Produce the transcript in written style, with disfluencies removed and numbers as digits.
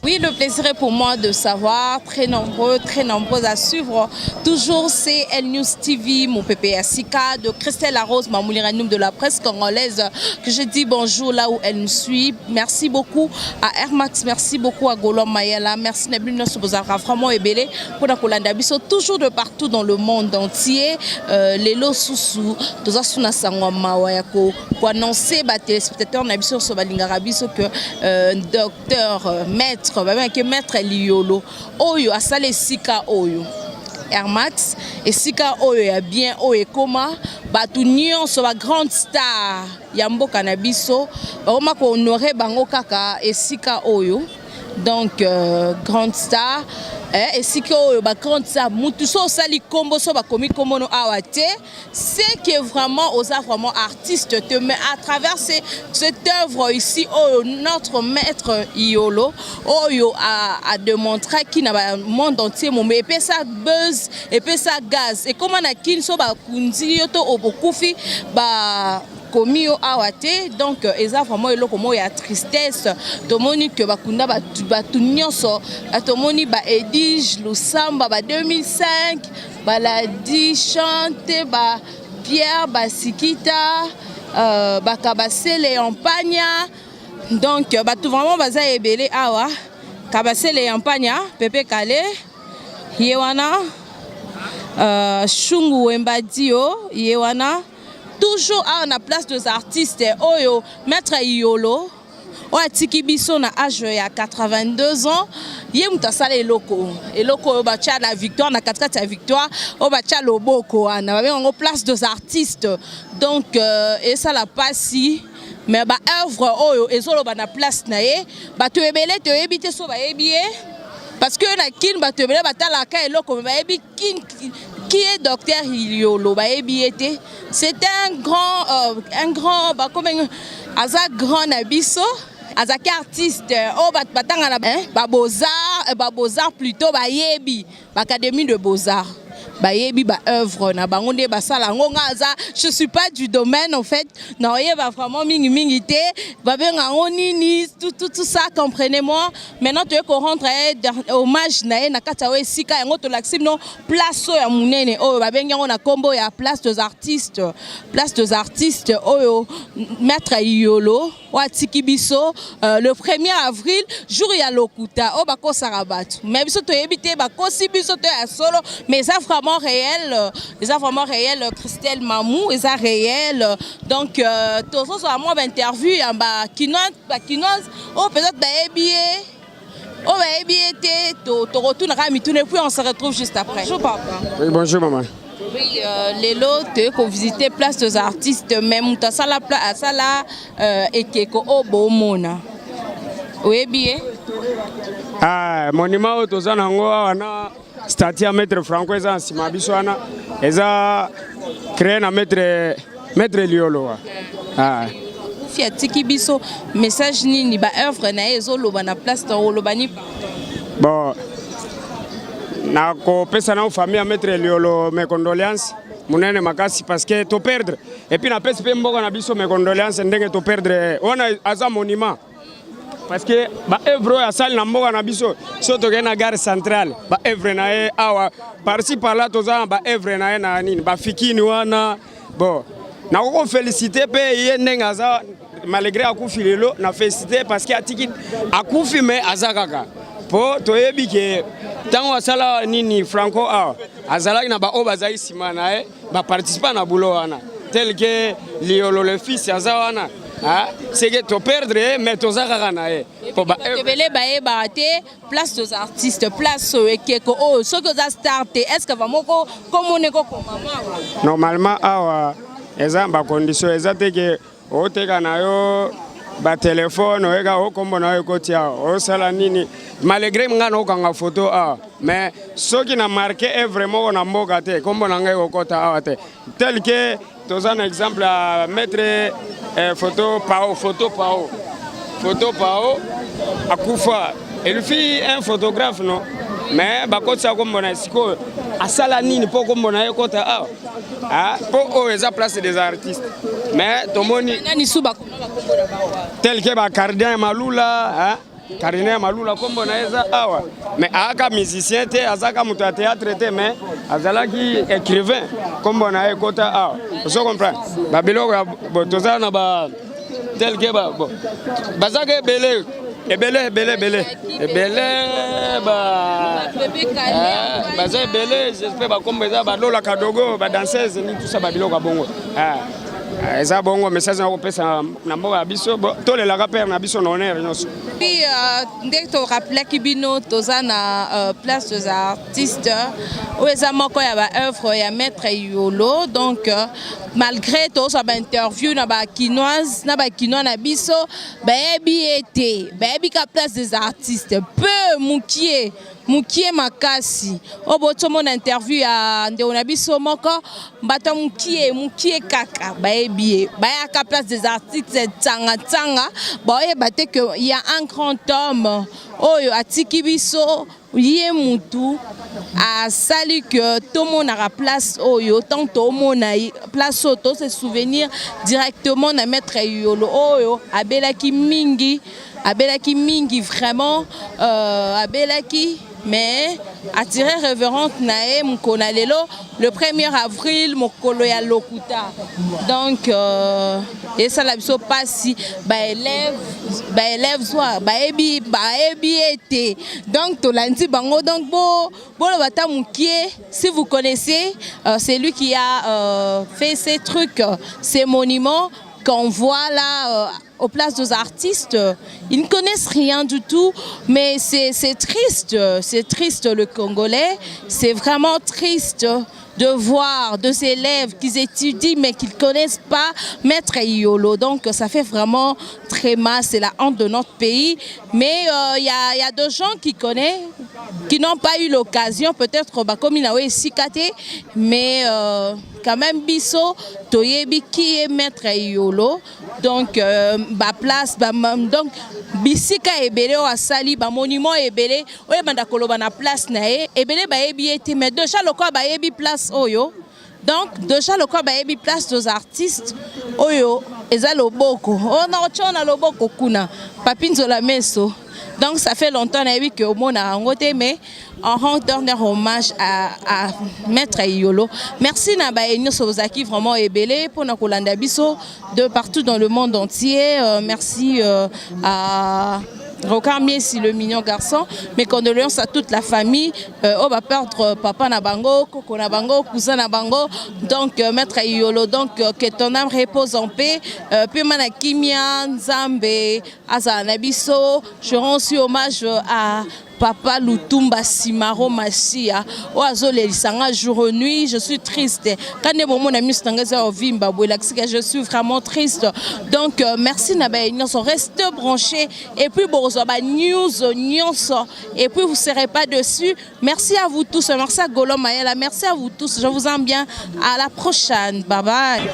Oui, le plaisir est pour moi de savoir, très nombreux à suivre. Toujours CL News TV, mon PPA Sika, de Christelle Arose, Mamouliranoum de la presse congolaise, que je dis bonjour là où elle nous suit. Merci beaucoup à Air Max, merci beaucoup à Golom Mayala, merci Nebulino Sobozara, vraiment Ebele, pour la Kolanda Biso, toujours de partout dans le monde entier. Les lots sous tous à Suna Sangoma Wayako, pour annoncer les téléspectateurs Nabiso Sobalingarabiso que docteur, maître, que maître Liolo, Oyo, a salé Sika Oyo. Air Max, et Sika Oyo, ya bien Oyo, comment, Batu Nyon, sur la grande star, Yambo Kanabiso, Roma ko honoré Bango Kaka, et Sika Oyo, donc grande star. Et si que grande star, mutuso sali combo so ba komi komono awate, c'est que vraiment aux vraiment artistes mais à travers cette œuvre ici notre maître Iolo Oyo a démontré qu'il n'a pas monde entier mais et puis ça buzz et puis ça gaz et comment na kin so ba kunzi yoto obokufi ba Komio awate donc eza vraiment eloko mo ya tristesse tomoni que bakunda batu nyonso tomoni ba Edige Lusamba ba 2005 baladi chante ba Pierre Basikita ba Kabasele Ampagna donc batu vraiment baza ebele awa Kabasele Ampagna Pepe Kale yewana Shungu Wembadio yewana toujours à la place des artistes Oyo maître Iolo Oya Tikibiso na âge ya 82 ans yemuta sala eloko bacha la victoire na 4 ya victoire o bacha loboko ana ba bengo place des artistes donc et ça la passi mais ba œuvre Oyo ezolo ba na place na ye ba to ebele to ebite so ba ebie parce que na kin ba to ebele batala ka eloko ba ebi kin qui est docteur Iliolo Baebiete. C'est un grand comme un grand abisso, un artiste au batanga ba Beaux-Arts plutôt ba yebi, académie de Beaux-Arts. Bayebi ba œuvre na bangonde ba sala ngonga za je suis pas du domaine en fait non yeba vraiment mingi té ba benga nini tout ça comprenez-moi maintenant tu veux rendre hommage na kata we sika yango to laxim non place ya munene o ba benga na combo ya place des artistes oyo maître Iolo wa Tikibiso le 1er avril jour ya lokuta o ba ko sarabatu mais biso to yebite ba ko sibiso to ya solo mais ça vraiment réel, Christelle Mamou, ils sont réel. Donc, tout ça, c'est moi d'interview, Kinoz, peut-être tu retournes à Mitoune et puis on se retrouve juste après. Bonjour papa. Oui, bonjour maman. Oui, les lots, tu as visité place des artistes, même tu as ça et Keko Obomona. Oui, bien. Ah, monument au Tozanango, statue à maître Franco eza nsima biso wana eza créé na maître Liolo ah fia tiki biso message nini ba œuvre na ezoloba na place to olobani bon na ko pesa na famille à maître Liolo mes condoléances munene makasi parce que to perdre et puis na pesa pe mboka na biso mes condoléances ndenge to perdre on a aza monument parce que ba œuvre ya salle na mboka na biso soto ke na gare centrale ba œuvre na e awa par-ci par-là toza ba œuvre na e na nini ba fikini wana bon na ko féliciter pe ye ndenga za malgré akufi lelo na féliciter parce que atiki akufi mais azakaka po toyebi ke tango asala nini Franco awa azalaki na ba obaza isima na e ba participer na boulot wana tel que Liolo le fils azawana ah, c'est que tu perdrais, mais tu as gagné. Place aux artistes, place aux équipes, ceux que tu as starté, est-ce que vraiment comme on est comme normalement, ils ont des conditions, ils ont que au téléphone, ba téléphone, oega o kombo na yo kotia o sala nini malgré ngana o kanga photo mais ce qui n'a marqué est vraiment na mboka te kombo na ngai okota te tel que tous un exemple à mettre photo pao à Koufa il fit un photographe non mais bakoti sa kombo na siko asala nini po kombo na yo kota po eza place des artistes mais tomoni tel que ba Cardin Malula Karine Malula kombo na eza awa mais aka musicien te azaka muto ya théâtre te mais azalaki écrivain kombo na ekota awa so comprendre ba biloko toza na ba tel que ba bon bazaka ebele baza ebele j'espère bakombo eza balola kadogo ba danseuse ni tout ça ba biloko bongo eza bongo message na kopesa na mboka ya biso tolelaka père na biso na honneur nyonso. Puis dès que tu rappelais Kibino toza na place des artistes où eza moko ya ba œuvre ya maître Yolo donc malgré tout ça ba interview na ba kinoise na ba kinois na biso ba ebi été ba ebi ka place des artistes peu mukie makasi oboto mon interview ya ndeo na biso moko bato mukie kaka ba ebi ba ya ka place des artistes tanga ba oyeba te que il y a un grand homme oyo atiki biso yé mutu a sali que tout le monde a place oyo tant tout le monde a place auto se souvenir directement na maître Yolo oyo abelaki mingi vraiment abelaki mais attiré révérente nae mukona lelo le 1er avril mokolo ya lokuta donc et ça la biso passi ba élève soit ba ebi été donc tolandi bango donc bo le bata mukie si vous connaissez c'est lui qui a fait ces trucs ces monuments qu'on voit là aux places des artistes, ils ne connaissent rien du tout, mais c'est triste le Congolais, c'est vraiment triste de voir deux élèves qui étudient mais qui ne connaissent pas Maître Yolo. Donc ça fait vraiment très mal, c'est la honte de notre pays. Mais il y a des gens qui connaissent, qui n'ont pas eu l'occasion, peut-être comme il a eu Sikate, mais quand même biso toyebi qui est Maître Yolo. Donc ba place donc bisika ebele o asali ba monument ebele oye banda koloba na place na ebele ba yebi ete mais déjà le quoi ba yebi place oyo donc déjà le quoi ba yebi place des artistes oyo eza loboko on a ochona loboko kuna papinzo la meso. Donc ça fait longtemps que au monde a rencontré, mais on rend dernier hommage à Maître Yolo. Merci Nabaïnyo Sobozaki vraiment ébélé pour nos Kolanda Bisso de partout dans le monde entier. Merci à Rokar Miesi, le mignon garçon. Mes condoléances à toute la famille. On va perdre papa Nabango, Koko Nabango, cousin Nabango. Donc Maître Yolo, donc que ton âme repose en paix. Puis Manakimia, Nzambe, Azanabiso. Je rends aussi hommage à Papa Lutumba Simaro Massia, Oazo Lelisanga jour et nuit, je suis triste. Quand mon ami Stangeza Ovimba, je suis vraiment triste. Donc merci Nabaye, restez branchés et puis bon, news, et puis vous ne serez pas dessus. Merci à vous tous, merci à Golo Mayela, merci à vous tous, je vous aime bien. À la prochaine, bye bye.